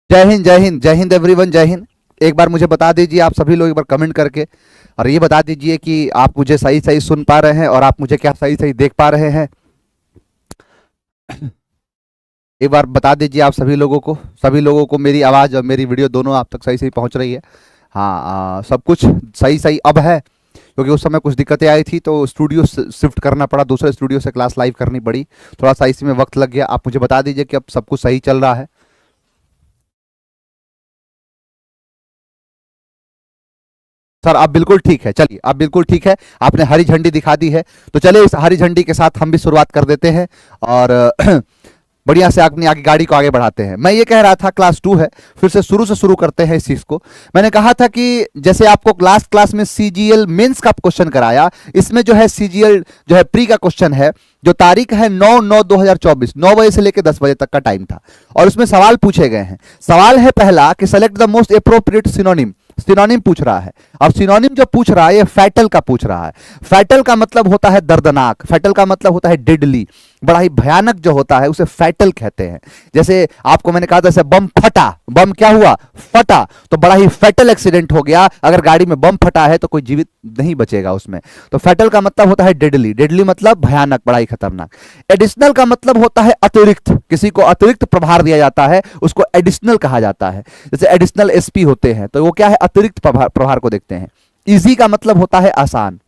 जय हिंद, जय हिंद, जय हिंद एवरीवन, जय हिंद। एक बार मुझे बता दीजिए आप सभी लोग, एक बार कमेंट करके, और ये बता दीजिए कि आप मुझे सही सही सुन पा रहे हैं और आप मुझे क्या सही सही देख पा रहे हैं। एक बार बता दीजिए आप सभी लोगों को मेरी आवाज़ और मेरी वीडियो दोनों आप तक सही सही पहुंच रही है। हाँ, सब कुछ सही सही अब है, क्योंकि उस समय कुछ दिक्कतें आई थी तो स्टूडियो शिफ्ट करना पड़ा, दूसरे स्टूडियो से क्लास लाइव करनी पड़ी, थोड़ा सा इसी में वक्त लग गया। आप मुझे बता दीजिए कि अब सब कुछ सही चल रहा है। सर अब बिल्कुल ठीक है, चलिए अब बिल्कुल ठीक है, आपने हरी झंडी दिखा दी है, तो चलिए इस हरी झंडी के साथ हम भी शुरुआत कर देते हैं और बढ़िया से अपनी आगे गाड़ी को आगे बढ़ाते हैं। मैं ये कह रहा था क्लास 2 है, फिर से शुरू करते हैं इस चीज को। मैंने कहा था कि जैसे आपको क्लास में सीजीएल मेंस का क्वेश्चन कराया, इसमें जो है सीजीएल जो है प्री का क्वेश्चन है, जो तारीख है 9/9/2024, 9 बजे से लेकर 10 बजे तक का टाइम था, और उसमें सवाल पूछे गए हैं। सवाल है पहला कि select the most appropriate synonym, synonym पूछ रहा है। अब सिनोनिम जो पूछ रहा है ये फैटल का पूछ रहा है। फैटल का मतलब होता है दर्दनाक, फैटल का मतलब होता है डेडली, बड़ा ही भयानक जो होता है उसे फैटल कहते हैं। जैसे आपको मैंने कहा था, जैसे बम फटा, बम क्या हुआ, फटा, तो बड़ा ही फैटल एक्सीडेंट हो गया। अगर गाड़ी में बम फटा है तो कोई जीवित नहीं बचेगा उसमें। तो फैटल का मतलब होता है डेडली, डेडली मतलब भयानक, बड़ा ही खतरनाक। एडिशनल का मतलब होता है अतिरिक्त, किसी को अतिरिक्त प्रभार दिया जाता है उसको एडिशनल कहा जाता है। जैसे एडिशनल एसपी होते हैं तो वो क्या है, अतिरिक्त प्रभार को देखते हैं। इजी का मतलब होता है आसान।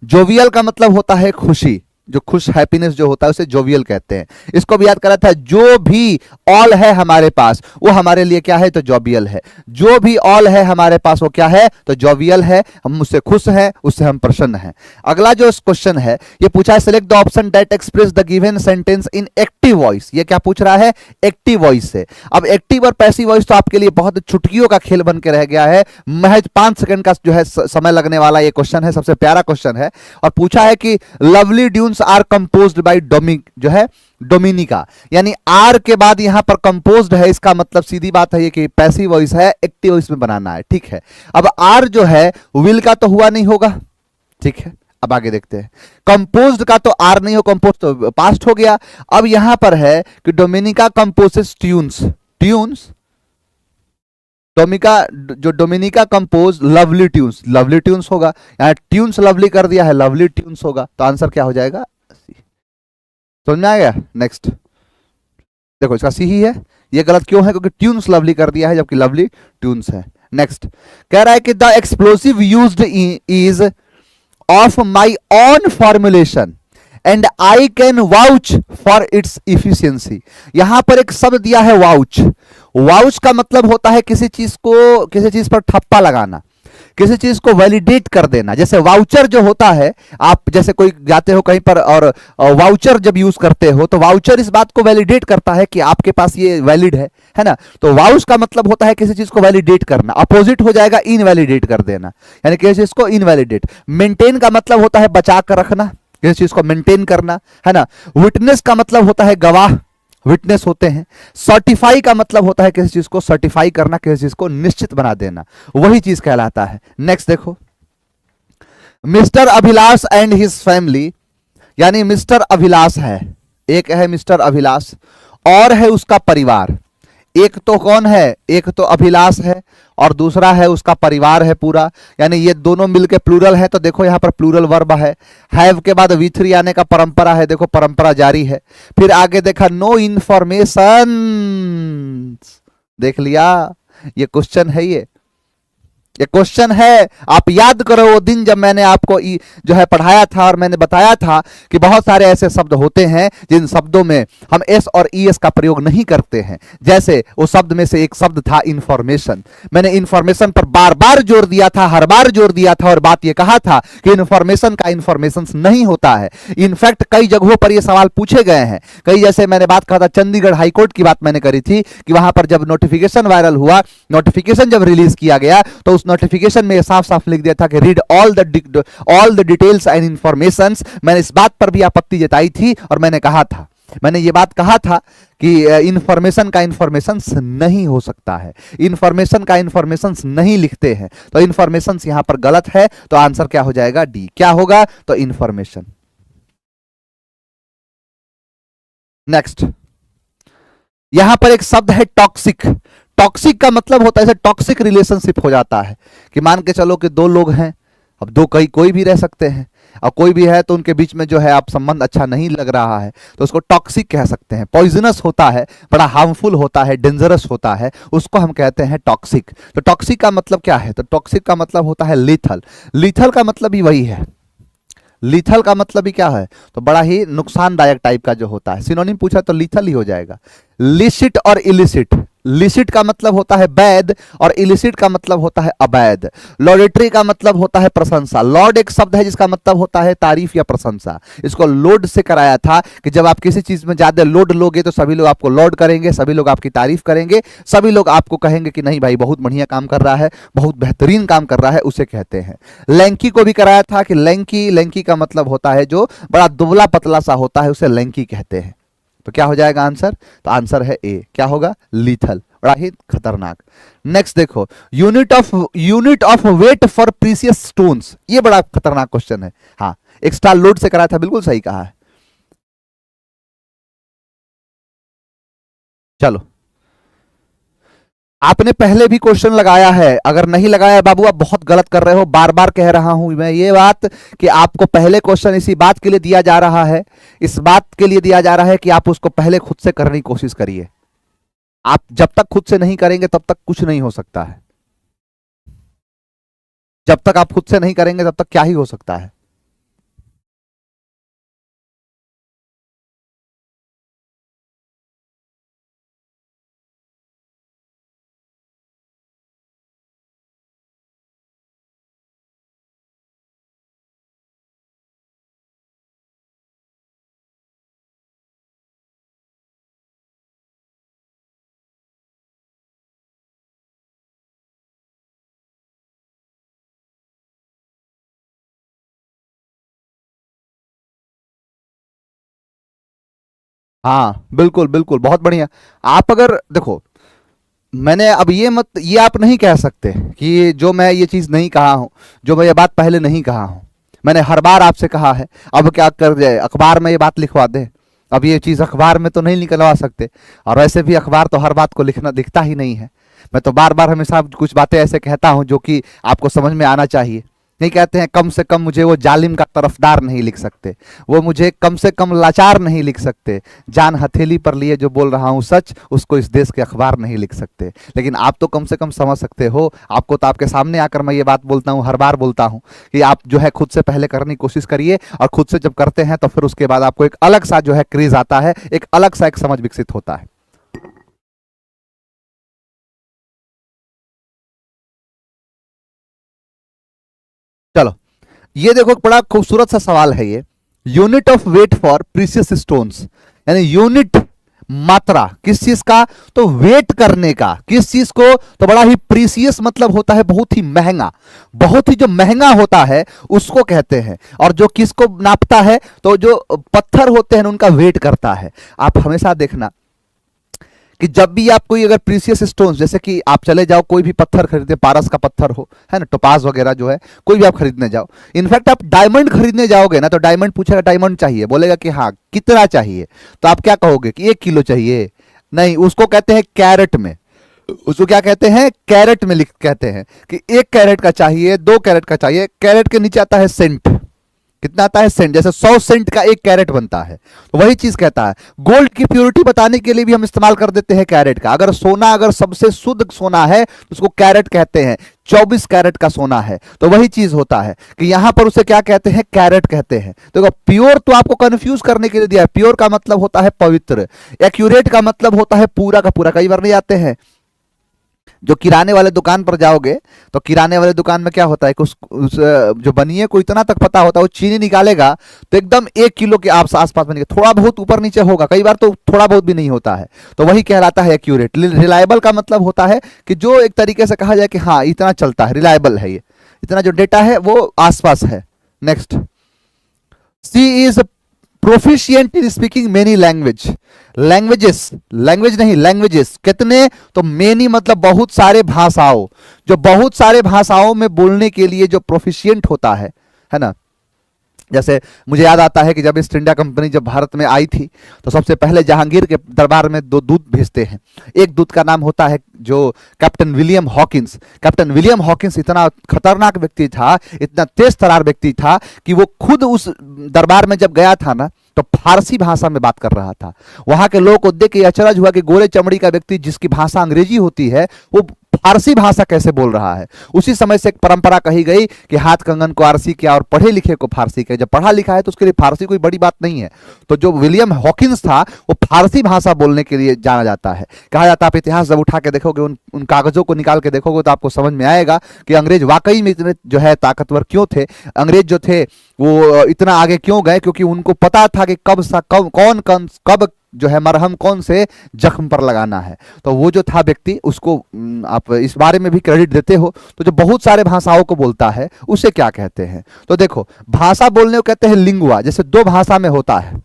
जोवियल का मतलब होता है खुशी, जो खुश, हैप्पीनेस जो होता है उसे जोवियल कहते हैं। इसको भी याद करा था, जो भी ऑल है हमारे पास वो हमारे लिए क्या है, तो जोवियल है। जो भी ऑल है हमारे पास वो क्या है, तो जोवियल है। हम उससे खुश हैं, उससे हम प्रसन्न हैं। अगला जो क्वेश्चन है ये पूछा है, select the option that express the given sentence in active voice. ये क्या पूछ रहा है, एक्टिव वॉइस से। अब एक्टिव और पैसिव वॉइस तो आपके लिए बहुत चुटकियों का खेल बन के रह गया है, महज 5 सेकंड का जो है समय लगने वाला ये क्वेश्चन है, सबसे प्यारा क्वेश्चन है। और पूछा है कि lovely tunes are composed by जो है डोमिनिका, यानी आर के बाद यहां पर कंपोज्ड है, इसका मतलब सीधी बात है ये कि पैसिव वॉइस है, एक्टिव वॉइस में बनाना है। ठीक है, अब आर जो है विल का तो हुआ नहीं होगा, ठीक है। अब आगे देखते हैं, कंपोज्ड का तो आर नहीं हो, कंपोज तो पास्ट हो गया। अब यहां पर है कि Dominica composes tunes, tunes Dominica compose lovely tunes, lovely tunes होगा, यहां ट्यून्स लवली कर दिया है, लवली ट्यून्स होगा, तो आंसर क्या हो जाएगा, समझ में आ गया। नेक्स्ट देखो, इसका सी ही है। ये गलत क्यों है, क्योंकि ट्यून्स लवली कर दिया है जबकि लवली ट्यून्स है। नेक्स्ट कह रहा है कि the explosive used is of my on formulation and I can vouch for its efficiency. यहां पर एक शब्द दिया है वाउच। वाउच का मतलब होता है किसी चीज को, किसी चीज पर ठप्पा लगाना, किसी चीज को वैलिडेट कर देना। जैसे वाउचर जो होता है, आप जैसे कोई जाते हो कहीं पर और वाउचर जब यूज करते हो तो वाउचर इस बात को वैलिडेट करता है कि आपके पास ये वैलिड है ना। तो वाउच का मतलब होता है किसी चीज को वैलिडेट करना, अपोजिट हो जाएगा इनवैलिडेट कर देना, यानी किसी चीज को इनवैलिडेट। मेंटेन का मतलब होता है बचा कर रखना, किसी चीज को मेंटेन करना, है ना। विटनेस का मतलब होता है गवाह, विटनेस होते हैं। सर्टिफाई का मतलब होता है किसी चीज को सर्टिफाई करना, किसी चीज को निश्चित बना देना, वही चीज कहलाता है। नेक्स्ट देखो, mister Abhilash and his family, यानी मिस्टर अभिलाष है, एक है मिस्टर अभिलाष और है उसका परिवार। एक तो कौन है, एक तो अभिलाष है और दूसरा है उसका परिवार है पूरा, यानी ये दोनों मिलके प्लूरल है। तो देखो यहाँ पर प्लूरल वर्ब है, हैव के बाद V3 आने का परंपरा है, देखो परंपरा जारी है। फिर आगे देखा नो इंफॉर्मेशन, देख लिया, ये क्वेश्चन है, ये क्वेश्चन है। आप याद करो वो दिन जब मैंने आपको जो है पढ़ाया था और मैंने बताया था कि बहुत सारे ऐसे शब्द होते हैं जिन शब्दों में हम एस और ईएस का प्रयोग नहीं करते हैं। जैसे वो शब्द में से एक शब्द था इंफॉर्मेशन। मैंने इंफॉर्मेशन पर बार बार जोर दिया था, हर बार जोर दिया था और बात ये कहा था कि इंफॉर्मेशन का इंफॉर्मेशन नहीं होता है। इनफैक्ट कई जगहों पर ये सवाल पूछे गए हैं, कई, जैसे मैंने बात कहा था चंडीगढ़ हाईकोर्ट की बात मैंने करी थी कि वहां पर जब नोटिफिकेशन वायरल हुआ, नोटिफिकेशन जब रिलीज किया गया तो उस नोटिफिकेशन में साफ साफ लिख दिया था कि read all the details and informations. मैंने इस बात पर भी आपत्ति जताई थी और मैंने कहा था, मैंने ये बात कहा था कि इंफॉर्मेशन का इंफॉर्मेशन नहीं हो सकता है, इंफॉर्मेशन का इंफॉर्मेशन नहीं लिखते हैं। तो इंफॉर्मेशन यहां पर गलत है, तो आंसर क्या हो जाएगा, डी। क्या होगा, तो इंफॉर्मेशन। नेक्स्ट, यहां पर एक शब्द है टॉक्सिक। टॉक्सिक का मतलब होता है, टॉक्सिक रिलेशनशिप हो जाता है कि मान के चलो कि दो लोग हैं, अब दो कई कोई भी रह सकते हैं, और कोई भी है तो उनके बीच में जो है आप संबंध अच्छा नहीं लग रहा है, तो उसको टॉक्सिक कह सकते हैं। पॉइजनस होता है, बड़ा हार्मफुल होता है, डेंजरस होता है, उसको हम कहते हैं टॉक्सिक। तो टॉक्सिक का मतलब क्या है? तो टॉक्सिक का मतलब होता है लीथल। लीथल का मतलब ही वही है, लीथल का मतलब ही क्या है? तो बड़ा ही नुकसानदायक टाइप का जो होता है। सिनोनिम पूछा तो लीथल ही हो जाएगा। लिसिट और इलिसिट, लिसिट का मतलब होता है वैध और इलिसिट का मतलब होता है अवैध। लॉडेटरी का मतलब होता है प्रशंसा। लॉर्ड एक शब्द है जिसका मतलब होता है तारीफ या प्रशंसा। इसको लोड से कराया था कि जब आप किसी चीज में ज्यादा लोड लोगे तो सभी लोग आपको लॉर्ड करेंगे, सभी लोग आपकी तारीफ करेंगे, सभी लोग आपको कहेंगे कि नहीं भाई बहुत बढ़िया काम कर रहा है, बहुत बेहतरीन काम कर रहा है, उसे कहते हैं। लैंकी को भी कराया था कि लैंकी, लैंकी का मतलब होता है जो बड़ा दुबला पतला सा होता है, उसे लैंकी कहते हैं। तो क्या हो जाएगा आंसर? तो आंसर है ए, क्या होगा? लीथल, बड़ा ही खतरनाक। नेक्स्ट देखो, unit of weight for precious stones, ये बड़ा खतरनाक क्वेश्चन है। हाँ, एक्स्ट्रा लोड से कराया था, बिल्कुल सही कहा है। चलो, आपने पहले भी क्वेश्चन लगाया है, अगर नहीं लगाया बाबू आप बहुत गलत कर रहे हो। बार बार कह रहा हूं मैं ये बात कि आपको पहले क्वेश्चन इसी बात के लिए दिया जा रहा है, इस बात के लिए दिया जा रहा है कि आप उसको पहले खुद से करने की कोशिश करिए। आप जब तक खुद से नहीं करेंगे तब तक कुछ नहीं हो सकता है। जब तक आप खुद से नहीं करेंगे तब तक क्या ही हो सकता है। हाँ बिल्कुल बिल्कुल, बहुत बढ़िया। आप अगर देखो, मैंने अब ये आप नहीं कह सकते कि जो मैं ये चीज नहीं कहा हूं, जो मैं ये बात पहले नहीं कहा हूं, मैंने हर बार आपसे कहा है। अब क्या कर जाए, अखबार में ये बात लिखवा दे? अब ये चीज अखबार में तो नहीं निकलवा सकते, और वैसे भी अखबार तो हर बात को लिखना दिखता ही नहीं है। मैं तो बार बार हमेशा कुछ बातें ऐसे कहता हूं जो कि आपको समझ में आना चाहिए। नहीं कहते हैं कम से कम मुझे वो जालिम का तरफदार नहीं लिख सकते, वो मुझे कम से कम लाचार नहीं लिख सकते, जान हथेली पर लिए जो बोल रहा हूं सच उसको इस देश के अखबार नहीं लिख सकते। लेकिन आप तो कम से कम समझ सकते हो। आपको तो आपके सामने आकर मैं ये बात बोलता हूं, हर बार बोलता हूं कि आप जो है खुद से पहले करने की कोशिश करिए, और खुद से जब करते हैं तो फिर उसके बाद आपको एक अलग सा जो है क्रेज आता है, एक अलग सा एक समझ विकसित होता है। चलो, ये देखो बड़ा खूबसूरत सा सवाल है ये। Unit of weight for precious stones, यानी यूनिट, मात्रा किस चीज का? तो वेट करने का, किस चीज को? तो बड़ा ही प्रीसियस मतलब होता है बहुत ही महंगा, बहुत ही जो महंगा होता है उसको कहते हैं। और जो किसको नापता है? तो जो पत्थर होते हैं उनका वेट करता है। आप हमेशा देखना कि जब भी आप कोई अगर प्रीसियस स्टोन्स, जैसे कि आप चले जाओ कोई भी पत्थर खरीदे, पारस का पत्थर हो, है ना, टोपाज वगैरह जो है, कोई भी आप खरीदने जाओ, इनफैक्ट आप डायमंड खरीदने जाओगे ना तो डायमंड पूछेगा डायमंड चाहिए, बोलेगा कि हाँ कितना चाहिए, तो आप क्या कहोगे कि 1 किलो चाहिए? नहीं, उसको कहते हैं कैरेट में, उसको क्या कहते हैं? कैरेट में लिख कहते हैं कि 1 कैरेट का चाहिए, 2 कैरेट का चाहिए। कैरेट के नीचे आता है सेंट, कितना आता है? सेंट। जैसे 100 सेंट का 1 कैरेट बनता है, तो वही चीज कहता है। गोल्ड की प्योरिटी बताने के लिए भी हम इस्तेमाल कर देते हैं कैरेट का। अगर सोना, अगर सबसे शुद्ध सोना है तो उसको कैरेट कहते हैं। 24 कैरेट का सोना है, तो वही चीज होता है कि यहां पर उसे क्या कहते हैं? कैरेट कहते हैं। देखो, प्योर तो आपको कंफ्यूज करने के लिए दिया है। प्योर का मतलब होता है पवित्र, एक्यूरेट का मतलब होता है पूरा का पूरा। कई बार नहीं आते हैं, जो किराने वाले दुकान पर जाओगे तो किराने वाले दुकान में क्या होता है कि उस जो बनिए को इतना तक पता होता है, वो चीनी निकालेगा तो एकदम 1 किलो के आसपास बनेगा, थोड़ा बहुत ऊपर नीचे होगा, कई बार तो थोड़ा बहुत भी नहीं होता है, तो वही कहलाता है एक्यूरेट। रिलायबल का मतलब होता है कि जो एक तरीके से कहा जाए कि हाँ इतना चलता है, रिलायबल है, ये इतना जो डेटा है वो आसपास है। Next, she is proficient in speaking many language, languages, language नहीं लैंग्वेजेस, कितने? तो मेनी मतलब बहुत सारे भाषाओं, जो बहुत सारे भाषाओं में बोलने के लिए जो प्रोफिशिएंट होता है ना, जैसे मुझे याद आता है कि जब ईस्ट इंडिया कंपनी जब भारत में आई थी तो सबसे पहले जहांगीर के दरबार में दो दूत भेजते हैं। एक दूत का नाम होता है जो captain William Hawkins. Captain William Hawkins इतना खतरनाक व्यक्ति था, इतना तेज तरार व्यक्ति था कि वो खुद उस दरबार में जब गया था ना तो फारसी भाषा में बात कर रहा था। वहां के लोगों को देख के अचरज हुआ कि गोरे चमड़ी का व्यक्ति जिसकी भाषा अंग्रेजी होती है वो फारसी भाषा कैसे बोल रहा है। उसी समय से एक परंपरा कही गई कि हाथ कंगन को आरसी किया और पढ़े लिखे को फारसी किया। जब पढ़ा लिखा है तो उसके लिए फारसी कोई बड़ी बात नहीं है। तो जो विलियम हॉकिंस था वो फारसी भाषा बोलने के लिए जाना जाता है। कहा जाता है, आप इतिहास जब उठा के देखोगे, उन कागजों को निकाल के देखोगे तो आपको समझ में आएगा कि अंग्रेज वाकई में इतने जो है ताकतवर क्यों थे। अंग्रेज जो थे वो इतना आगे क्यों गए, क्योंकि उनको पता था कि कब जो है मरहम कौन से जख्म पर लगाना है। तो वो जो था व्यक्ति, उसको आप इस बारे में भी क्रेडिट देते हो। तो जो बहुत सारे भाषाओं को बोलता है उसे क्या कहते हैं? तो देखो, भाषा बोलने को कहते हैं लिंगुआ। जैसे दो भाषा में होता है,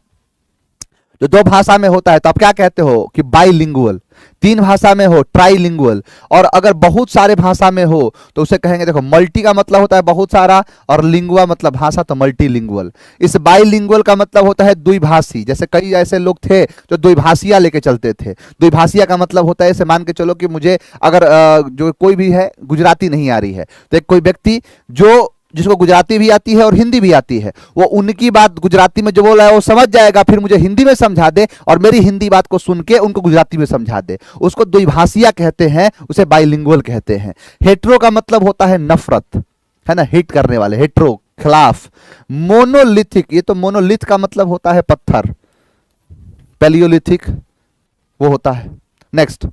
जो दो भाषा में होता है तो आप क्या कहते हो कि बाइलिंगुअल। तीन भाषा में हो ट्राइलिंगुअल। और अगर बहुत सारे भाषा में हो तो उसे कहेंगे, देखो मल्टी का मतलब होता है बहुत सारा और लिंगुआ मतलब भाषा, तो मल्टीलिंगुअल। इस बाइलिंगुअल का मतलब होता है द्विभाषी। जैसे कई ऐसे लोग थे जो द्विभाषिया लेके चलते थे। द्विभाषिया का मतलब होता है, ऐसे मान के चलो कि मुझे अगर जो कोई भी है गुजराती नहीं आ रही है, तो एक कोई व्यक्ति जिसको गुजराती भी आती है और हिंदी भी आती है, वो उनकी बात गुजराती में जो बोल रहा है वो समझ जाएगा, फिर मुझे हिंदी में समझा दे और मेरी हिंदी बात को सुन के उनको गुजराती में समझा दे। उसको द्विभाषिया कहते हैं, उसे बाइलिंगुअल कहते हैं। हेट्रो का मतलब होता है नफरत, है ना, हिट करने वाले, हेट्रो खिलाफ। मोनोलिथिक, ये तो मोनोलिथ का मतलब होता है पत्थर, पैलियोलिथिक वो होता है। Next,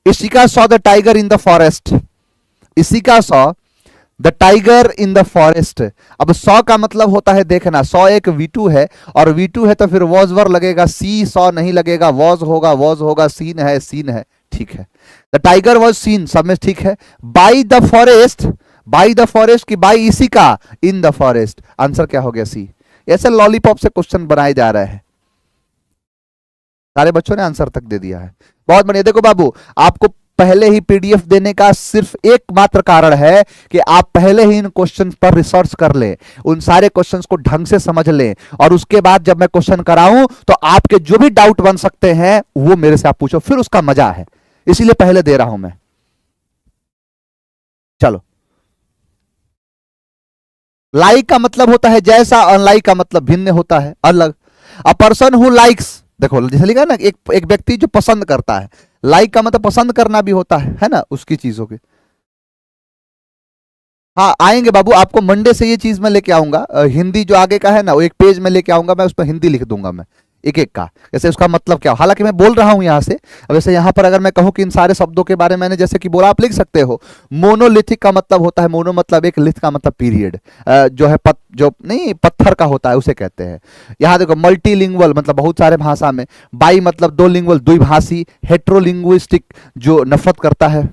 Ishika saw the tiger in the forest. Ishika saw the tiger in the forest. अब सॉ का मतलब होता है देखना। सॉ एक V2 है और V2 है तो फिर वॉज वर लगेगा, सी सॉ नहीं लगेगा, वॉज होगा, सीन है, ठीक है। द टाइगर वॉज सीन, सब में ठीक है। बाई द फॉरेस्ट की बाई इसी का इन द फॉरेस्ट, आंसर क्या हो गया सी। ऐसे लॉलीपॉप से क्वेश्चन बनाए जा रहे हैं। सारे बच्चों ने आंसर तक दे दिया है, बहुत बढ़िया। देखो बाबू, आपको पहले ही पीडीएफ देने का सिर्फ एकमात्र कारण है कि आप पहले ही इन क्वेश्चन पर रिसर्च कर लें, उन सारे क्वेश्चंस को ढंग से समझ लें, और उसके बाद जब मैं क्वेश्चन कराऊं तो आपके जो भी डाउट बन सकते हैं वो मेरे से आप पूछो, फिर उसका मजा है, इसीलिए पहले दे रहा हूं मैं। चलो, लाइक का मतलब होता है जैसा, अनलाइक का मतलब भिन्न होता है, अलग। अ पर्सन हु लाइक्स, देखो जैसे लिखा है ना, एक व्यक्ति जो पसंद करता है। लाइक का मतलब पसंद करना भी होता है ना, उसकी चीजों के। हाँ आएंगे बाबू, आपको मंडे से ये चीज मैं लेके आऊंगा। हिंदी जो आगे का है ना वो एक पेज में लेके आऊंगा मैं, उस पर हिंदी लिख दूंगा मैं एक एक का, जैसे उसका मतलब क्या हो। हालांकि मैं बोल रहा हूं यहां से, अब जैसे यहां पर अगर मैं कहूं कि इन सारे शब्दों के बारे में मैंने जैसे कि बोला, आप लिख सकते हो। मोनोलिथिक का मतलब होता है, मोनो मतलब एक, लिथ का मतलब पीरियड, जो है जो नहीं पत्थर का होता है उसे कहते हैं। यहां देखो मल्टीलिंगुअल मतलब बहुत सारे भाषा में, बाई मतलब दो लिंगुअल द्विभाषी, हेट्रोलिंग्विस्टिक जो नफरत करता है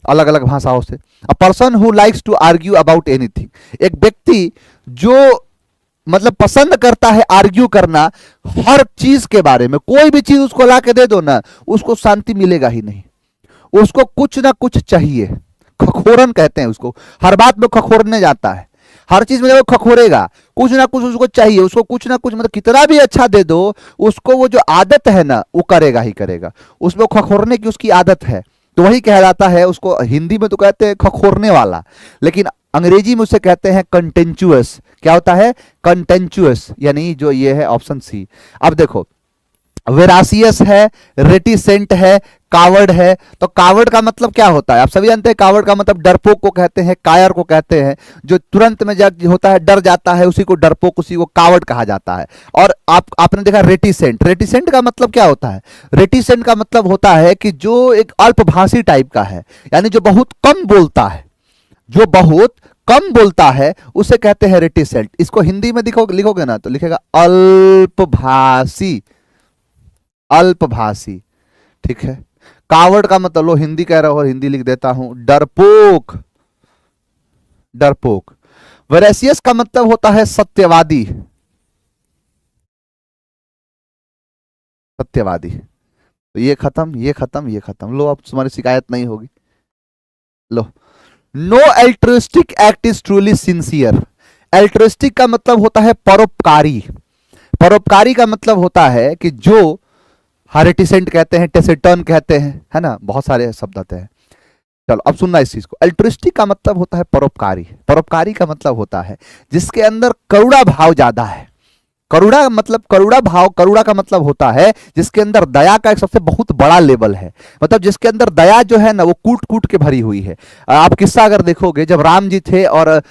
अलग अलग भाषाओं से। A person who likes to argue about anything, एक व्यक्ति जो मतलब पसंद करता है आर्ग्यू करना हर चीज के बारे में। कोई भी चीज उसको ला के दे दो ना, उसको शांति मिलेगा ही नहीं, उसको कुछ ना कुछ चाहिए। खखोरन कहते हैं उसको, हर बात में खखोरने जाता है, हर चीज में वो खखोरेगा, कुछ ना कुछ उसको चाहिए, उसको कुछ ना कुछ मतलब कितना भी अच्छा दे दो, उसको वो जो आदत है ना वो करेगा ही करेगा, उसमें खखोरने की उसकी आदत है। तो वही कहलाता है उसको, हिंदी में तो कहते हैं खखोरने वाला, लेकिन अंग्रेजी में उसे कहते हैं कंटेंचुअस। क्या होता है? कंटेंचुअस, यानी जो ये है ऑप्शन सी। अब देखो, वेरासियस है, रेटिसेंट है, कावर्ड है। तो कावर्ड का मतलब क्या होता है? आप सभी जानते हैं कावर्ड का मतलब डरपोक को कहते हैं, कायर को कहते हैं, जो तुरंत में जब होता है डर जाता है उसी को डरपोक, उसी को कावर्ड कहा जाता है। और आपने देखा रेटिसेंट, रेटिसेंट का मतलब क्या होता है? रेटिसेंट का मतलब होता है कि जो एक अल्पभाषी टाइप का है, यानी जो बहुत कम बोलता है, जो बहुत कम बोलता है उसे कहते हैं रेटिसेंट। इसको हिंदी में लिखोगे ना तो लिखेगा अल्पभाषी, अल्पभाषी, ठीक है। कावर्ड का मतलब, लो हिंदी कह रहा हो, हिंदी लिख देता हूं, डरपोक, डरपोक। वेरेसियस का मतलब होता है सत्यवादी, सत्यवादी। तो ये खत्म, ये खत्म, ये खत्म। लो अब तुम्हारी शिकायत नहीं होगी। लो, no altruistic act is truly sincere. Altruistic का मतलब होता है परोपकारी। परोपकारी का मतलब होता है कि जो हार्टिसेंट कहते हैं, टेसिटर्न कहते हैं, है ना, बहुत सारे शब्द आते हैं। चलो अब सुनना इस चीज को। अल्ट्रिस्टिक का मतलब होता है परोपकारी। परोपकारी का मतलब होता है जिसके अंदर करुणा भाव ज्यादा है। करुणा मतलब करुणा भाव, करुणा का मतलब होता है जिसके अंदर दया का एक सबसे बहुत बड़ा लेवल है। मतलब जिसके अंदर दया जो है ना वो कूट कूट के भरी हुई है। आप किस्सा अगर देखोगे, जब राम जी थे और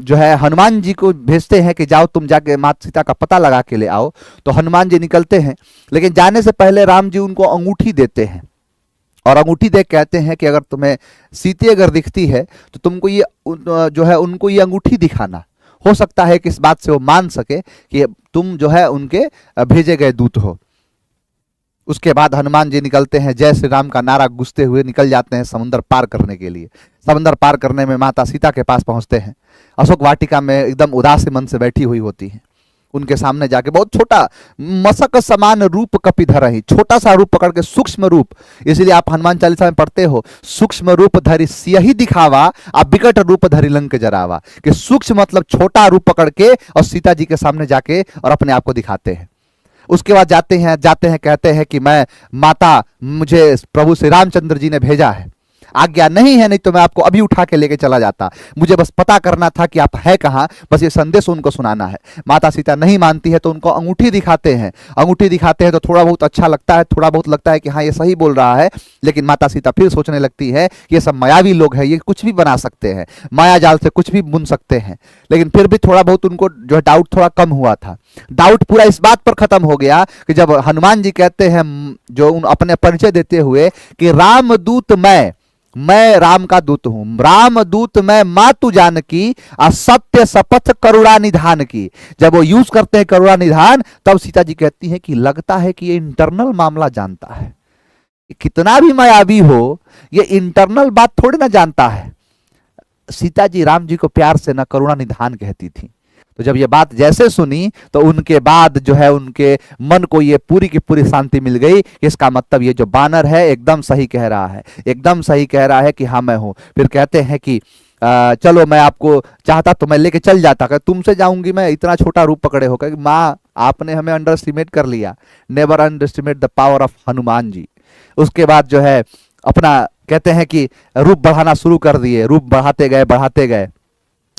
जो है हनुमान जी को भेजते हैं कि जाओ तुम जाके माता सीता का पता लगा के ले आओ, तो हनुमान जी निकलते हैं, लेकिन जाने से पहले राम जी उनको अंगूठी देते हैं और अंगूठी देख कहते हैं कि अगर तुम्हें सीते अगर दिखती है तो तुमको ये जो है उनको ये अंगूठी दिखाना, हो सकता है कि इस बात से वो मान सके कि तुम जो है उनके भेजे गए दूत हो। उसके बाद हनुमान जी निकलते हैं, जय श्री राम का नारा गूंजते हुए निकल जाते हैं समुद्र पार करने के लिए। समुद्र पार करने में माता सीता के पास पहुंचते हैं। अशोक वाटिका में एकदम उदास मन से बैठी हुई होती है। उनके सामने जाके बहुत छोटा मसक समान रूप कपिधर ही, छोटा सा रूप पकड़ के, सूक्ष्म रूप, इसलिए आप हनुमान चालीसा में पढ़ते हो, सूक्ष्म रूप धरि सियहि दिखावा आ विकट रूप धरि लंक जरावा, कि सूक्ष्म मतलब छोटा रूप पकड़ के और सीता जी के सामने जाके और अपने आप को दिखाते हैं। उसके बाद जाते हैं कहते हैं कि मैं माता, मुझे प्रभु श्री रामचंद्र जी ने भेजा है, आज्ञा नहीं है, नहीं तो मैं आपको अभी उठा के लेके चला जाता, मुझे बस पता करना था कि आप है कहाँ, बस ये संदेश उनको सुनाना है। माता सीता नहीं मानती है तो उनको अंगूठी दिखाते हैं। अंगूठी दिखाते हैं तो थोड़ा बहुत अच्छा लगता है, थोड़ा बहुत लगता है कि हाँ ये सही बोल रहा है, लेकिन माता सीता फिर सोचने लगती है कि ये सब मायावी लोग हैं, ये कुछ भी बना सकते हैं, माया जाल से कुछ भी बुन सकते हैं। लेकिन फिर भी थोड़ा बहुत उनको जो है डाउट थोड़ा कम हुआ था। डाउट पूरा इस बात पर खत्म हो गया कि जब हनुमान जी कहते हैं, जो उन अपने परिचय देते हुए कि रामदूत मैं राम का दूत हूं, रामदूत मैं मातु जानकी असत्य शपथ करुणा निधान की, जब वो यूज करते हैं करुणा निधान, तब सीता जी कहती हैं कि लगता है कि ये इंटरनल मामला जानता है, कितना भी मायावी हो ये इंटरनल बात थोड़ी ना जानता है। सीता जी राम जी को प्यार से ना करुणा निधान कहती थी। तो जब ये बात जैसे सुनी तो उनके बाद जो है उनके मन को ये पूरी की पूरी शांति मिल गई। इसका मतलब ये जो बानर है एकदम सही कह रहा है, एकदम सही कह रहा है कि हाँ मैं हूं। फिर कहते हैं कि चलो मैं आपको चाहता तो मैं लेके चल जाता, कि तुमसे जाऊंगी मैं, इतना छोटा रूप पकड़े हो, कि माँ आपने हमें अंडर एस्टिमेट कर लिया, never underestimate the power of Hanuman ji. उसके बाद जो है अपना कहते हैं कि रूप बढ़ाना शुरू कर दिए, रूप बढ़ाते गए।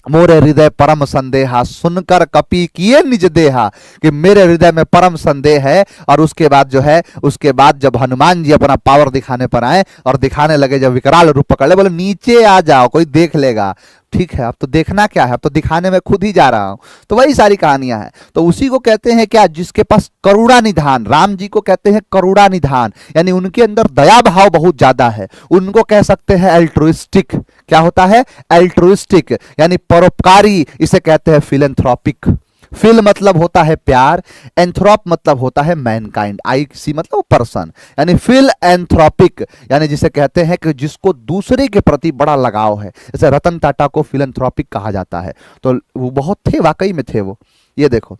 मोरे हृदय परम संदेहा सुनकर कपि किए निज देहा, कि मेरे हृदय में परम संदेह है। और उसके बाद जो है, उसके बाद जब हनुमान जी अपना पावर दिखाने पर आए और दिखाने लगे, जब विकराल रूप पकड़ ले, बोले नीचे आ जाओ कोई देख लेगा। ठीक है, अब तो देखना क्या है, अब तो दिखाने में खुद ही जा रहा हूं। तो वही सारी कहानियां हैं। तो उसी को कहते हैं क्या, जिसके पास करुणा निधान, राम जी को कहते हैं करुणा निधान, यानी उनके अंदर दया भाव बहुत ज्यादा है। उनको कह सकते हैं एल्ट्रुइस्टिक। क्या होता है? एल्ट्रुइस्टिक यानी परोपकारी, इसे कहते हैं फिलेंथ्रोपिक। फिल मतलब होता है प्यार, एंथ्रोप मतलब होता है मैनकाइंड, आई सी मतलब पर्सन, यानी फिल एंथ्रोपिक, यानी जिसे कहते हैं कि जिसको दूसरे के प्रति बड़ा लगाव है। जैसे रतन टाटा को फिलेंथ्रोपिक कहा जाता है, तो वो बहुत थे, वाकई में थे वो। ये देखो,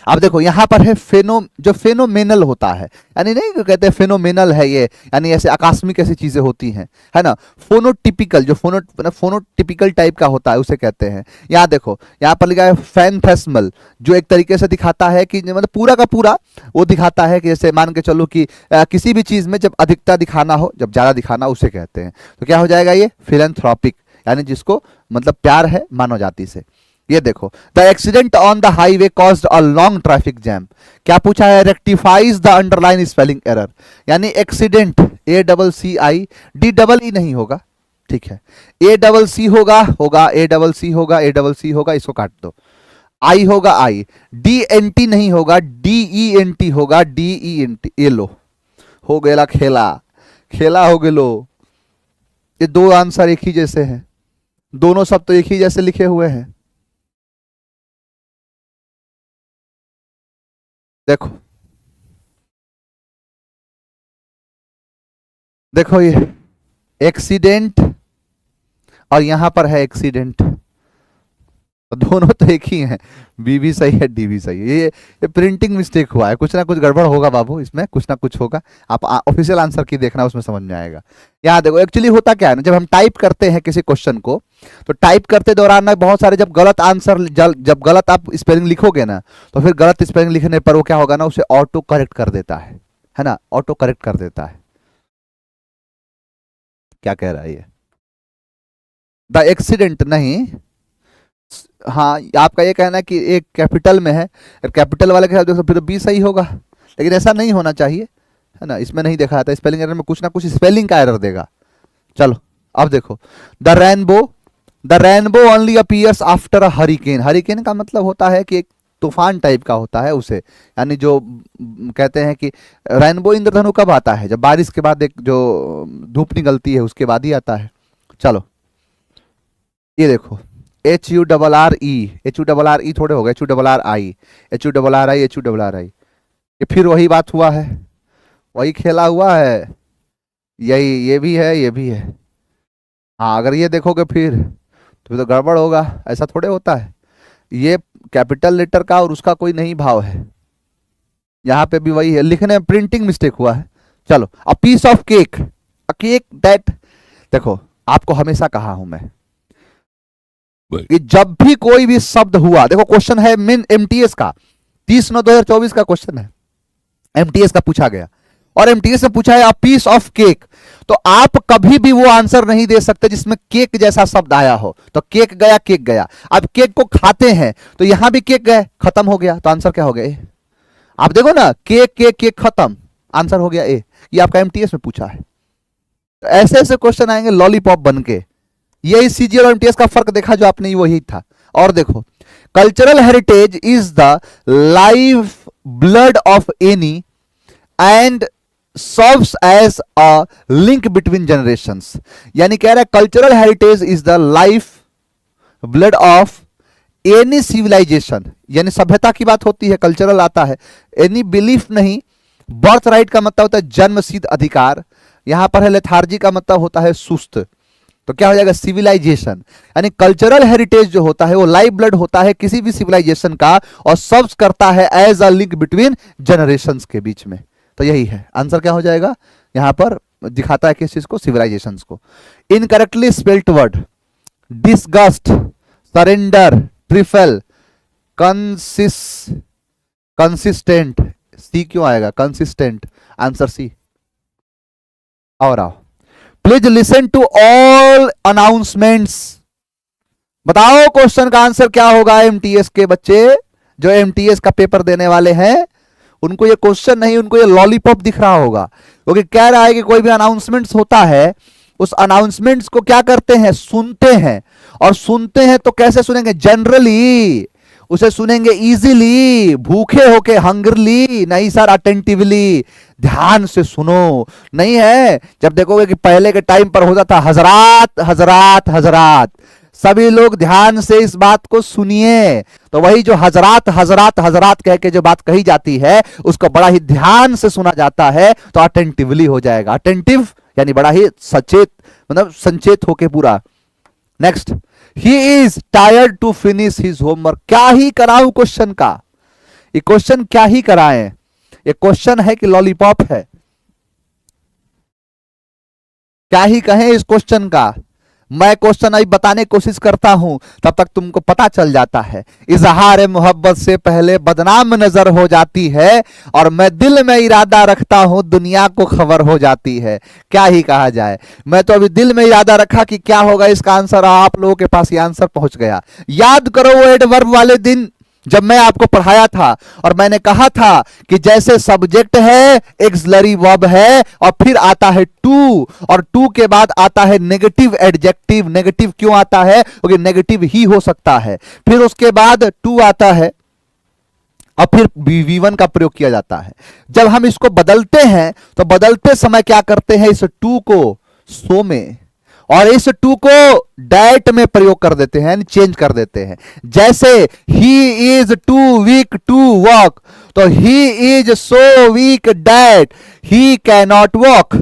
अब देखो यहां पर है जो फेनोमेनल होता है, यानी नहीं कहते फेनोमेनल है ये, यानी ऐसे आकस्मिक ऐसी चीजें होती हैं, है ना। फोनोटिपिकल, जो फोनोटिपिकल टाइप का होता है उसे कहते हैं। यहाँ देखो, यहाँ पर लिखा है फैनथेस्मल, जो एक तरीके से दिखाता है कि मतलब पूरा का पूरा वो दिखाता है कि जैसे मान के चलो कि किसी भी चीज में जब अधिकता दिखाना हो, जब ज्यादा दिखाना, उसे कहते हैं। तो क्या हो जाएगा ये? फिलेंथ्रोपिक, यानी जिसको मतलब प्यार है मानव जाति से। ये देखो, the accident on the highway caused a long traffic jam. क्या पूछा है? Rectifies the underline spelling error, यानी एक्सीडेंट ACCI, D नहीं होगा, ठीक है, ACC होगा, इसको काट दो। आई होगा आई, DNT नहीं होगा, DENT होगा, DENT। ये लो, हो गया खेला, खेला हो गेलो। ये दो आंसर एक ही जैसे हैं, दोनों सब तो एक ही जैसे लिखे हुए हैं। देखो देखो, ये एक्सीडेंट और यहां पर है एक्सीडेंट, तो दोनों तो एक ही हैं, बी भी सही है डी भी सही है। ये प्रिंटिंग मिस्टेक हुआ है, कुछ ना कुछ गड़बड़ होगा बाबू, इसमें कुछ ना कुछ होगा। आप ऑफिशियल आंसर की देखना, उसमें समझ में आएगा। यहाँ देखो एक्चुअली होता क्या है ना, जब हम टाइप करते हैं किसी क्वेश्चन को, तो टाइप करते दौरान ना बहुत सारे जब गलत आंसर, जब गलत आप स्पेलिंग लिखोगे ना, तो फिर गलत स्पेलिंग लिखने पर वो क्या होगा ना, उसे ऑटो करेक्ट कर देता है ना, ऑटो करेक्ट कर देता है। क्या कह रहा है ये, द एक्सीडेंट नहीं, हाँ आपका ये कहना है कि एक कैपिटल में है, कैपिटल वाले के साथ देखो फिर तो बी सही होगा, लेकिन ऐसा नहीं होना चाहिए, है ना, इसमें नहीं देखा था, स्पेलिंग एरर में कुछ ना कुछ स्पेलिंग का एरर देगा। चलो अब देखो, the rainbow only appears after a hurricane. Hurricane का मतलब होता है कि एक तूफान टाइप का होता है उसे, यानी जो कहते हैं कि रेनबो इंद्रधनु कब आता है, जब बारिश के बाद एक जो धूप निकलती है उसके बाद ही आता है। चलो ये देखो, H U double R E थोड़े हो गए, एच यू डबल आर आई, एच यू डबल आर आई, एच यू डबल आर आई, ये फिर वही बात हुआ है, वही खेला हुआ है, यही ये भी है ये भी है। हाँ अगर ये देखोगे फिर तो गड़बड़ होगा, ऐसा थोड़े होता है, ये कैपिटल लेटर का और उसका कोई नहीं भाव है, यहाँ पे भी वही है, लिखने में प्रिंटिंग मिस्टेक हुआ है। चलो, a piece of cake, a cake that, देखो आपको हमेशा कहा हूं मैं कि जब भी कोई भी शब्द हुआ, देखो क्वेश्चन है मिन एमटीएस का, 30/9/2024 का क्वेश्चन है, एमटीएस का पूछा गया, और एमटीएस में पूछा है अ पीस ऑफ केक, तो आप कभी भी वो आंसर नहीं दे सकते जिसमें केक जैसा शब्द आया हो। तो केक गया, केक गया, अब केक को खाते हैं तो यहां भी केक गए, खत्म हो गया, तो आंसर क्या हो गया ए। आप देखो ना, केक केक केक खत्म, आंसर हो गया ए, ये आपका एमटीएस में पूछा है। तो ऐसे ऐसे क्वेश्चन आएंगे लॉलीपॉप बन के, यही सीजीएल और एमटीएस का फर्क देखा जो आपने, वही था। और देखो, cultural heritage is the lifeblood of any and serves as a link between generations, यानी कह रहा है cultural heritage is the lifeblood of any civilization, यानी सभ्यता की बात होती है, कल्चरल आता है, एनी बिलीफ नहीं। बर्थ राइट का मतलब होता है जन्म सिद्ध अधिकार, यहां पर है लेथार्जी का मतलब होता है सुस्त, तो क्या हो जाएगा सिविलाइजेशन, यानी कल्चरल हेरिटेज जो होता है वो लाइफ ब्लड होता है किसी भी सिविलाइजेशन का, और सर्व्स करता है as a link between generations के बीच में। तो यही है आंसर, क्या हो जाएगा, यहां पर दिखाता है किस चीज को, सिविलाइजेशंस को। Incorrectly spelled word, disgust, surrender, prevail, consistent, C क्यों आएगा, कंसिस्टेंट, आंसर सी। और आओ, please listen to all announcements, बताओ क्वेश्चन का आंसर क्या होगा। एमटीएस के बच्चे जो एमटीएस का पेपर देने वाले हैं, उनको ये क्वेश्चन नहीं, उनको ये लॉलीपॉप दिख रहा होगा, क्योंकि कह रहा है कि कोई भी अनाउंसमेंट्स होता है, उस अनाउंसमेंट्स को क्या करते हैं, सुनते हैं, और सुनते हैं तो कैसे सुनेंगे, जनरली उसे सुनेंगे इजीली, भूखे होके, हंग्रली नहीं सर, अटेंटिवली, ध्यान से सुनो, नहीं है। जब देखोगे कि पहले के टाइम पर होता था हजरात हजरात हजरात, सभी लोग ध्यान से इस बात को सुनिए, तो वही जो हजरात हजरात हजरात कह के जो बात कही जाती है उसको बड़ा ही ध्यान से सुना जाता है, तो अटेंटिवली हो जाएगा, अटेंटिव यानी बड़ा ही सचेत, मतलब संचेत होके पूरा। Next, he is tired to finish his homework, क्या ही कराऊं क्वेश्चन का, ये क्वेश्चन क्या ही कराएं, ये क्वेश्चन है कि लॉलीपॉप है, क्या ही कहें इस क्वेश्चन का। मैं क्वेश्चन अभी बताने की कोशिश करता हूं, तब तक तुमको पता चल जाता है। इजहार मोहब्बत से पहले बदनाम नजर हो जाती है, और मैं दिल में इरादा रखता हूं दुनिया को खबर हो जाती है। क्या ही कहा जाए, मैं तो अभी दिल में इरादा रखा कि क्या होगा इसका आंसर, आप लोगों के पास ये आंसर पहुंच गया। याद करो वो एडवर्ब वाले दिन जब मैं आपको पढ़ाया था, और मैंने कहा था कि जैसे सब्जेक्ट है, एक्सिलरी वर्ब है, और फिर आता है टू, और टू के बाद आता है नेगेटिव एडजेक्टिव। नेगेटिव क्यों आता है, क्योंकि नेगेटिव ही हो सकता है। फिर उसके बाद टू आता है, और फिर V1 का प्रयोग किया जाता है। जब हम इसको बदलते हैं तो बदलते समय क्या करते हैं, इस टू को सो में और इस टू को डैट में प्रयोग कर देते हैं, चेंज कर देते हैं। जैसे he is too weak to walk, तो he is so weak that he can not walk.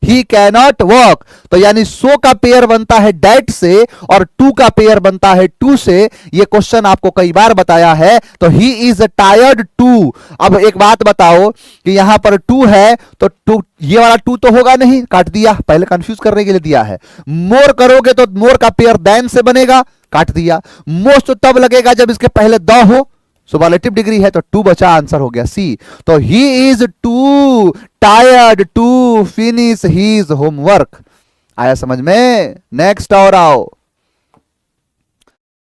He cannot walk. तो यानी सो का पेयर बनता है डेट से और टू का पेयर बनता है टू से। ये क्वेश्चन आपको कई बार बताया है। तो ही इज टायर्ड टू। अब एक बात बताओ कि यहां पर टू है तो टू, ये वाला टू तो होगा नहीं, काट दिया, पहले कंफ्यूज करने के लिए दिया है। मोर करोगे तो मोर का पेयर देन से बनेगा, काट दिया। मोस्ट तो तब लगेगा जब इसके पहले द हो, सुपरलेटिव डिग्री है, तो टू बचा, आंसर हो गया सी। तो he is too tired to finish his homework. आया समझ में? नेक्स्ट और आओ।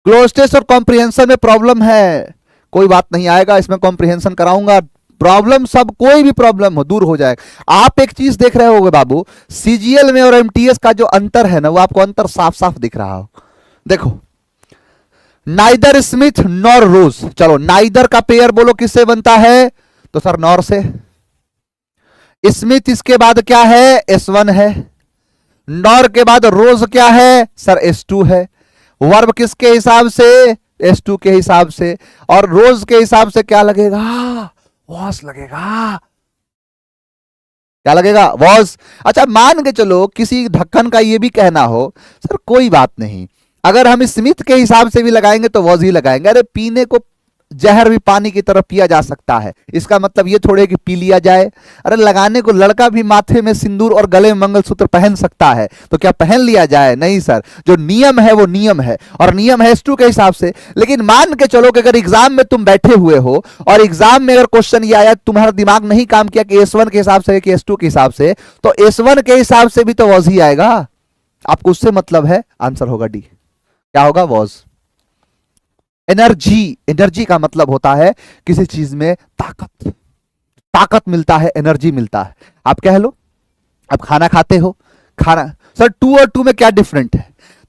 क्लोजनेस और कॉम्प्रिहेंशन में प्रॉब्लम है, कोई बात नहीं, आएगा इसमें कॉम्प्रिहेंशन कराऊंगा। प्रॉब्लम सब, कोई भी प्रॉब्लम हो दूर हो जाएगा। आप एक चीज देख रहे होगे बाबू, सीजीएल में और एमटीएस का जो अंतर है ना, वो आपको अंतर साफ साफ दिख रहा हो। देखो, नाइदर स्मिथ नॉर रोज। चलो नाइदर का पेयर बोलो किससे बनता है, तो सर नॉर से। स्मिथ इसके बाद क्या है, S1 है। नॉर के बाद रोज क्या है सर, S2 है। वर्ब किसके हिसाब से, S2 के हिसाब से। और रोज के हिसाब से क्या लगेगा, वॉस लगेगा। क्या लगेगा, वॉस। अच्छा मान के चलो किसी ढक्कन का ये भी कहना हो, सर कोई बात नहीं, अगर हम स्मिथ के हिसाब से भी लगाएंगे तो वॉज ही लगाएंगे। अरे पीने को जहर भी पानी की तरह पिया जा सकता है, इसका मतलब ये थोड़े कि पी लिया जाए। अरे लगाने को लड़का भी माथे में सिंदूर और गले में मंगलसूत्र पहन सकता है, तो क्या पहन लिया जाए? नहीं सर, जो नियम है वो नियम है, और नियम है S2 के हिसाब से। लेकिन मान के चलो कि अगर एग्जाम में तुम बैठे हुए हो और एग्जाम में अगर क्वेश्चन ये आया, तुम्हारा दिमाग नहीं काम किया कि S1 के हिसाब से कि S2 के हिसाब से, तो S1 के हिसाब से भी तो वॉज ही आएगा। आपको उससे मतलब है, आंसर होगा डी। क्या होगा, वॉज। एनर्जी, एनर्जी का मतलब होता है किसी चीज में ताकत, ताकत मिलता है, एनर्जी मिलता है। आप कह लो, आप खाना खाते हो, खाना, सर टू और टू में क्या डिफरेंट है?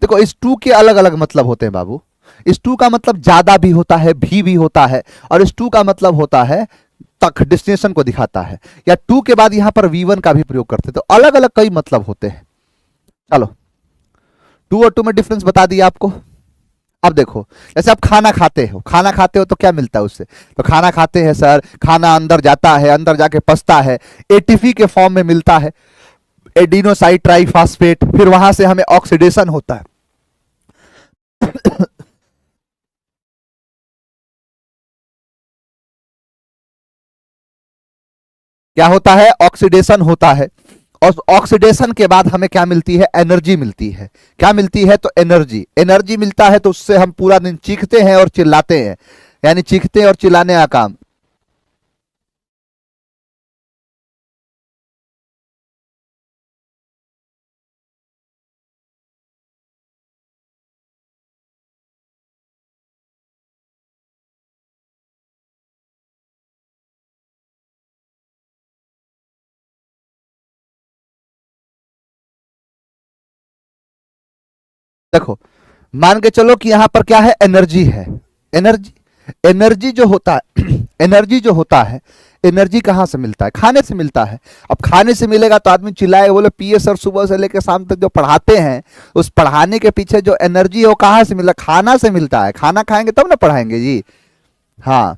देखो इस टू के अलग अलग मतलब होते हैं बाबू। इस टू का मतलब ज्यादा भी होता है, भी होता है, और इस टू का मतलब होता है तक, डेस्टिनेशन को दिखाता है। या टू के बाद यहां पर V1 का भी प्रयोग करते हैं, तो अलग अलग कई मतलब होते हैं। चलो टू और टू में डिफरेंस बता दिया आपको। अब देखो, जैसे आप खाना खाते हो, खाना खाते हो तो क्या मिलता है उससे, तो खाना खाते हैं सर, खाना अंदर जाता है, अंदर जाके पचता है, एटीपी के फॉर्म में मिलता है, एडिनोसाइड ट्राइफॉस्फेट, फिर वहां से हमें ऑक्सीडेशन होता है। क्या होता है, ऑक्सीडेशन होता है, और ऑक्सीडेशन के बाद हमें क्या मिलती है, एनर्जी मिलती है। क्या मिलती है, तो एनर्जी। एनर्जी मिलता है तो उससे हम पूरा दिन चीखते हैं और चिल्लाते हैं, यानी चीखते और चिल्लाने का काम। देखो मान के चलो कि यहां पर क्या है, एनर्जी है। एनर्जी, एनर्जी जो होता है एनर्जी जो होता है, एनर्जी कहां से मिलता है, खाने से मिलता है। अब खाने से मिलेगा तो आदमी चिल्लाए, बोले पिए सर, सुबह से लेकर शाम तक जो पढ़ाते हैं, उस पढ़ाने के पीछे जो एनर्जी है वो कहां से मिलता है, खाना से मिलता है। खाना खाएंगे तब ना पढ़ाएंगे जी। हाँ,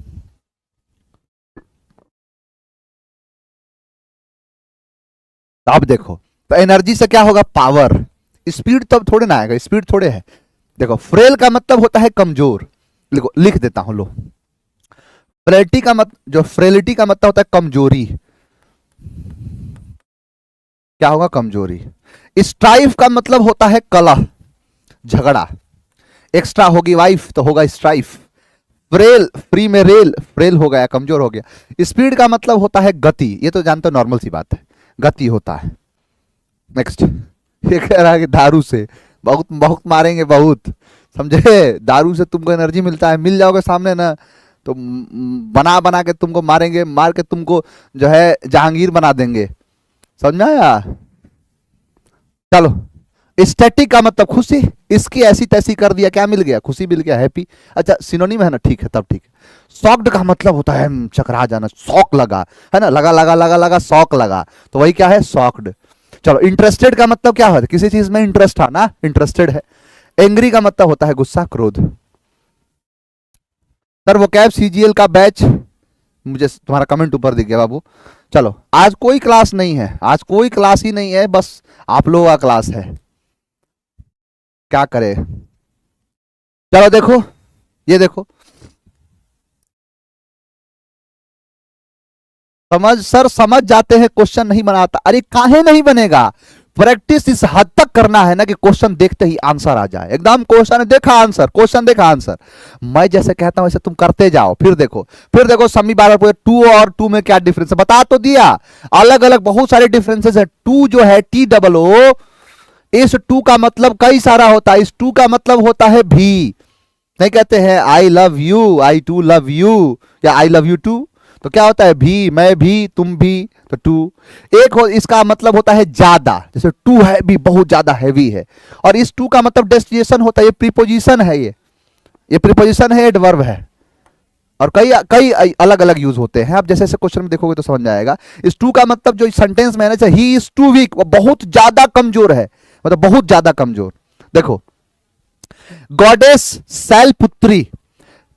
तो अब देखो, तो एनर्जी से क्या होगा, पावर। स्पीड तब थोड़े ना आएगा, स्पीड थोड़े है। देखो फ्रेल का मतलब होता है कमजोर, लिखो, लिख देता हूं लो। फ्रेलिटी का मत, जो फ्रेलिटी का मतलब होता है कमजोरी। क्या होगा, कमजोरी। स्ट्राइफ का मतलब होता है कलह, झगड़ा। एक्स्ट्रा होगी वाइफ तो होगा स्ट्राइफ। फ्रेल, फ्री में रेल, फ्रेल हो गया, कमजोर हो गया। स्पीड का मतलब होता है गति, ये तो जानते हो, नॉर्मल सी बात है, गति होता है। नेक्स्ट, ये कह रहा है कि दारू से बहुत बहुत मारेंगे, बहुत, समझे? दारू से तुमको एनर्जी मिलता है, मिल जाओगे सामने ना तो बना बना के तुमको मारेंगे, मार के तुमको जो है जहांगीर बना देंगे, समझ में आया? चलो, स्टैटिक का मतलब खुशी, इसकी ऐसी तैसी कर दिया, क्या मिल गया, खुशी मिल गया, हैप्पी। अच्छा सिनोनिम है ना, ठीक है, तब ठीक है। शॉक्ड का मतलब होता है चकरा जाना, शौक लगा, है ना, लगा लगा लगा लगा, शौक लगा, तो वही क्या है, शॉक्ड। चलो इंटरेस्टेड का मतलब क्या होता है, किसी चीज में इंटरेस्ट आना, इंटरेस्टेड है। एंग्री का मतलब होता है गुस्सा, क्रोध। सर वो कैब CGL का बैच मुझे तुम्हारा कमेंट ऊपर दिख गया बाबू। चलो आज कोई क्लास नहीं है, आज कोई क्लास ही नहीं है, बस आप लोगों का क्लास है, क्या करे। चलो देखो, ये देखो, समझ जाते हैं, क्वेश्चन नहीं बनाता। अरे काहे नहीं बनेगा, प्रैक्टिस इस हद तक करना है ना कि क्वेश्चन देखते ही आंसर आ जाए। एकदम क्वेश्चन देखा आंसर, क्वेश्चन देखा आंसर। मैं जैसे कहता हूं वैसे तुम करते जाओ, फिर देखो समी बार बार टू और टू में क्या डिफरेंस है बता तो दिया। अलग अलग बहुत सारे डिफरेंसेस है। टू जो है TOO, इस टू का मतलब कई सारा होता है। इस टू का मतलब होता है भी, नहीं कहते हैं I love you, I too love you, या आई लव यू टू, तो क्या होता है भी, मैं भी, तुम भी, तो टू। एक हो इसका मतलब होता है ज्यादा, जैसे टू है भी बहुत ज्यादा हैवी है। और इस टू का मतलब डेस्टिनेशन होता है, ये प्रीपोजिशन है, ये प्रीपोजिशन है, एडवर्ब है। और कई कई अलग अलग यूज होते हैं। आप जैसे जैसे क्वेश्चन में देखोगे तो समझ जाएगा। इस टू का मतलब जो सेंटेंस में है, ही इज टू वीक, वो बहुत ज्यादा कमजोर है, मतलब बहुत ज्यादा कमजोर। देखो गॉडेस शैलपुत्री,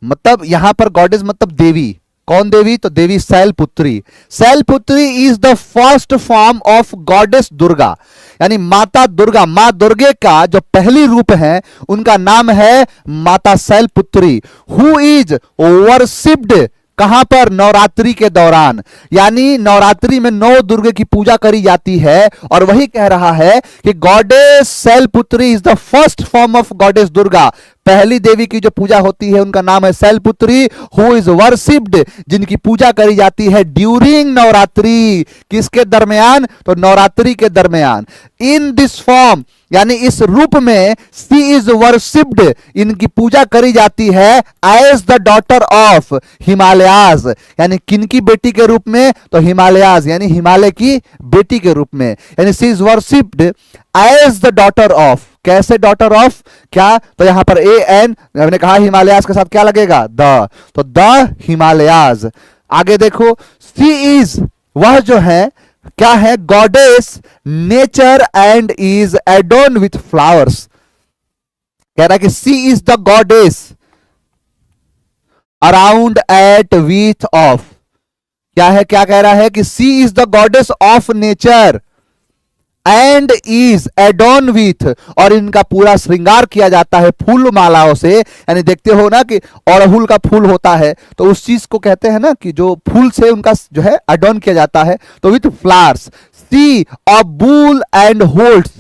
मतलब यहां पर गॉडेस मतलब देवी। कौन देवी, तो देवी Shailputri. Shailputri is the first form of goddess Durga, यानी माता दुर्गा, मां दुर्गे का जो पहली रूप है उनका नाम है माता शैलपुत्री। हु इज वर्शिप्ड, कहां पर, नवरात्रि के दौरान, यानी नवरात्रि में 9 दुर्गे की पूजा करी जाती है। और वही कह रहा है कि goddess Shailputri is the first form of goddess Durga, पहली देवी की जो पूजा होती है उनका नाम है शैलपुत्री। हु इज वर्शिप्ड, जिनकी पूजा करी जाती है ड्यूरिंग नवरात्रि, किसके दरमियान, तो नवरात्रि के दरमियान। इन दिस फॉर्म, यानी इस रूप में, सी इज वर्शिप्ड, इनकी पूजा करी जाती है as the daughter of Himalayas, यानी किनकी बेटी के रूप में, तो हिमालयाज, यानी हिमालय की बेटी के रूप में। यानी she is worshipped as the daughter of, कैसे डॉटर ऑफ, क्या, तो यहां पर AN, मैंने कहा हिमालयाज के साथ क्या लगेगा, द, तो द हिमालयाज। आगे देखो, सी इज, वह जो है क्या है, goddess nature and is adorned with flowers. कह रहा है कि she is the goddess around at with of, क्या है, क्या कह रहा है कि she is the goddess of nature and is adorned with, और इनका पूरा श्रृंगार किया जाता है फूल मालाओं से। यानी देखते हो ना कि अड़हुल का फूल होता है, तो उस चीज को कहते हैं ना कि जो फूल से उनका जो है एडोन किया जाता है, तो with flowers. She a bull and holds,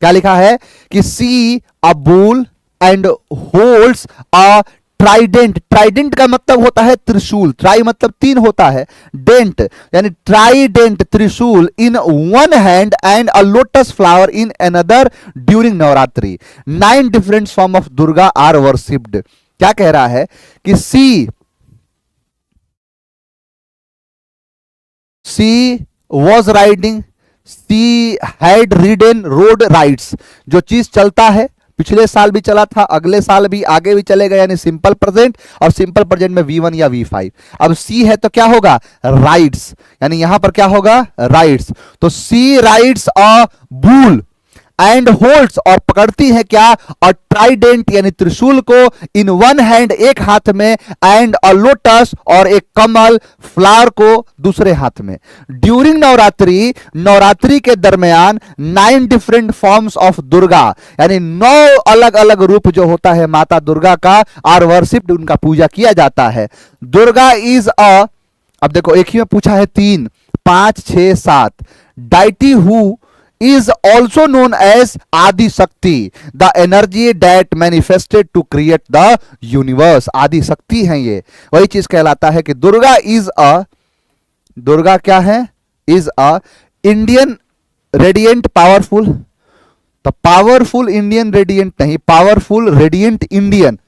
क्या लिखा है कि she a bull and holds a trident, trident का मतलब होता है त्रिशूल, ट्राई मतलब 3 होता है, डेंट यानी ट्राइडेंट त्रिशूल, in one hand and a lotus flower in another during Navratri. 9 different form of Durga are worshipped. क्या कह रहा है कि she was riding, she had ridden rode rides, जो चीज चलता है, पिछले साल भी चला था, अगले साल भी, आगे भी चलेगा, यानी सिंपल प्रेजेंट, और सिंपल प्रेजेंट में V1 या V5। अब सी है तो क्या होगा, राइड्स, यानी यहां पर क्या होगा, राइड्स। तो she rides a bull and holds, और पकड़ती है क्या, और ट्राइडेंट यानी त्रिशूल को, इन वन हैंड एक हाथ में, एंड अ लोटस और एक कमल फ्लावर को दूसरे हाथ में। ड्यूरिंग नवरात्रि, नवरात्रि के दरमियान 9 डिफरेंट फॉर्म्स ऑफ दुर्गा, यानी 9 अलग अलग रूप जो होता है माता दुर्गा का, आर वर्शिप्ड, उनका पूजा किया जाता है। दुर्गा इज अ, अब देखो एक ही में पूछा है 3, 5, 6, 7, deity who is also known as आदि शक्ति, the energy that manifested to create the universe। आदि शक्ति है, ये वही चीज कहलाता है कि दुर्गा इज अ, दुर्गा क्या है, is a Indian radiant powerful, तो पावरफुल इंडियन रेडियंट नहीं, पावरफुल रेडियंट इंडियन।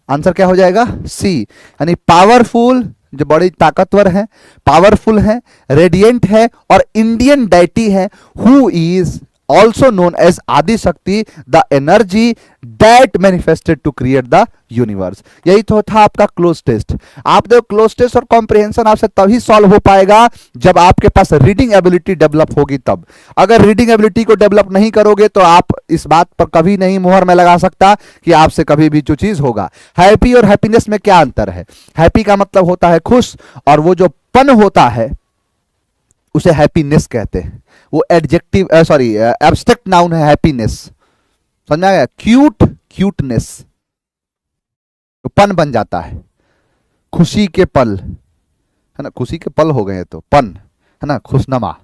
आंसर क्या हो जाएगा, सी, यानी पावरफुल जो बड़ी ताकतवर है, पावरफुल है, रेडियंट है, और इंडियन डाइटी है, who is also known as Adi Shakti, the energy that manifested to create the universe। यही तो था आपका क्लोज टेस्ट। आप देखो क्लोज टेस्ट और कॉम्प्रिहेंशन आपसे तभी सॉल्व हो पाएगा जब आपके पास रीडिंग एबिलिटी डेवलप होगी तब। अगर रीडिंग एबिलिटी को डेवलप नहीं करोगे तो आप इस बात पर कभी नहीं मुहर में लगा सकता कि आपसे कभी भी जो चीज होगा। हैप्पी और हैप्पीनेस में क्या अंतर है? हैप्पी का मतलब होता है खुश, और वो जो पन होता है उसे हैप्पीनेस कहते हैं। वो एडजेक्टिव एब्स्ट्रैक्ट नाउन है हैप्पीनेस, समझ में आ गया? क्यूट, क्यूटनेस तो पन बन जाता है। खुशी के पल, है ना, खुशी के पल हो गए तो पन, है ना, खुशनमा।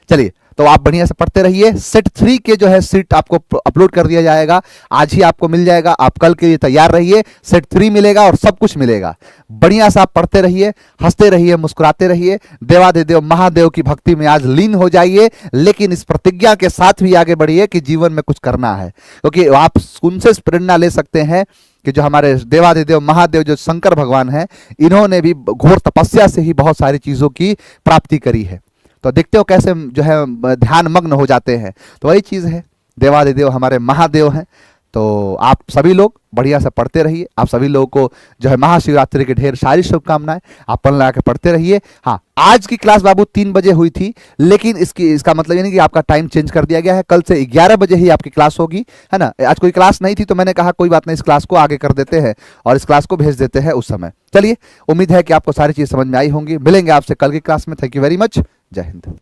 चलिए, तो आप बढ़िया से पढ़ते रहिए। सेट 3 के जो है सीट आपको अपलोड कर दिया जाएगा, आज ही आपको मिल जाएगा। आप कल के लिए तैयार रहिए, सेट 3 मिलेगा और सब कुछ मिलेगा। बढ़िया से आप पढ़ते रहिए, हंसते रहिए, मुस्कुराते रहिए, देवादिदेव महादेव की भक्ति में आज लीन हो जाइए, लेकिन इस प्रतिज्ञा के साथ भी आगे बढ़िए कि जीवन में कुछ करना है, क्योंकि आप उनसे प्रेरणा ले सकते हैं कि जो हमारे देवादिदेव महादेव जो शंकर भगवान हैं, इन्होंने भी घोर तपस्या से ही बहुत सारी चीजों की प्राप्ति करी है। तो देखते हो कैसे जो है ध्यान मग्न हो जाते हैं। तो वही चीज है, देवादिदेव हमारे महादेव हैं। तो आप सभी लोग बढ़िया से पढ़ते रहिए। आप सभी लोगों को जो है महाशिवरात्रि की ढेर सारी शुभकामनाएं। आप पढ़ लगा के पढ़ते रहिए। हाँ, आज की क्लास बाबू 3 बजे हुई थी, लेकिन इसका मतलब ये नहीं कि आपका टाइम चेंज कर दिया गया है। कल से 11 बजे ही आपकी क्लास होगी, है ना। आज कोई क्लास नहीं थी तो मैंने कहा कोई बात नहीं, इस क्लास को आगे कर देते हैं और इस क्लास को भेज देते हैं उस समय। चलिए, उम्मीद है कि आपको सारी चीज समझ में आई होंगी। मिलेंगे आपसे कल की क्लास में। Thank you very much. जय हिंद।